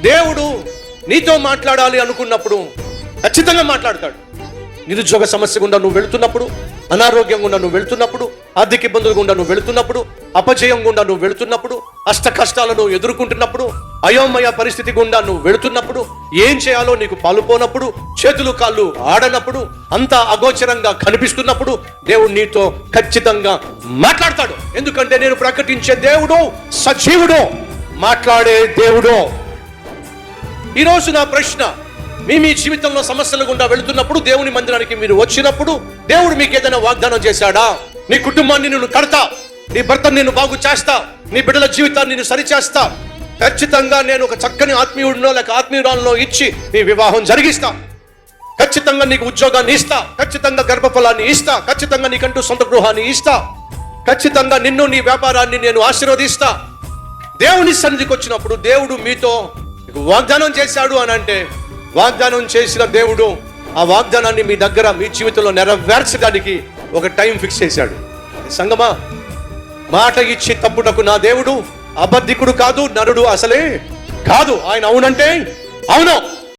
దేవుడు నీతో మాట్లాడాలి అనుకున్నప్పుడు ఖచ్చితంగా మాట్లాడతాడు. నిరుద్యోగ సమస్య గుండా నువ్వు వెళుతున్నప్పుడు, అనారోగ్యం గుండా నువ్వు వెళుతున్నప్పుడు, ఆర్థిక ఇబ్బందుల గుండా నువ్వు వెళుతున్నప్పుడు, అపజయం గుండా నువ్వు వెళుతున్నప్పుడు, అష్ట కష్టాలను ఎదుర్కొంటున్నప్పుడు, అయోమయ పరిస్థితి గుండా నువ్వు వెళుతున్నప్పుడు, ఏం చేయాలో నీకు పాలుపోనప్పుడు, చేతులు కాళ్ళు ఆడనప్పుడు, అంతా అగోచరంగా కనిపిస్తున్నప్పుడు దేవుడు నీతో ఖచ్చితంగా మాట్లాడతాడు. ఎందుకంటే నేను ప్రకటించే దేవుడు సజీవుడు, మాట్లాడే దేవుడు. ఈరోజు నా ప్రశ్న, మీ జీవితంలో సమస్యల గుండా వెళుతున్నప్పుడు, దేవుని మందిరానికి మీరు వచ్చినప్పుడు దేవుడు మీకు ఏదైనా వాగ్దానం చేశాడా? నీ కుటుంబాన్ని నేను కడతా, నీ భర్తను నేను బాగు చేస్తా, నీ బిడ్డల జీవితాన్ని నేను సరిచేస్తా, ఖచ్చితంగా నేను ఒక చక్కని ఆత్మీయుడినో లేక ఆత్మీయురాల్లో ఇచ్చి నీ వివాహం జరిగిస్తా, ఖచ్చితంగా నీకు ఉద్యోగాన్ని ఇస్తా, ఖచ్చితంగా గర్భఫలాన్ని ఇస్తా, ఖచ్చితంగా నీకంటూ సొంత గృహాన్ని ఇస్తా, ఖచ్చితంగా నిన్ను నీ వ్యాపారాన్ని నేను ఆశీర్వదిస్తా. దేవుని సన్నిధికి వచ్చినప్పుడు దేవుడు మీతో వాగ్దానం చేశాడు అని అంటే, వాగ్దానం చేసిన దేవుడు ఆ వాగ్దానాన్ని మీ దగ్గర మీ జీవితంలో నెరవేర్చడానికి ఒక టైం ఫిక్స్ చేశాడు. సంగమా, మాట ఇచ్చి తప్పుటకు నా దేవుడు అబద్ధికుడు కాదు, నరుడు అసలే కాదు. ఆయన అవునంటే అవును,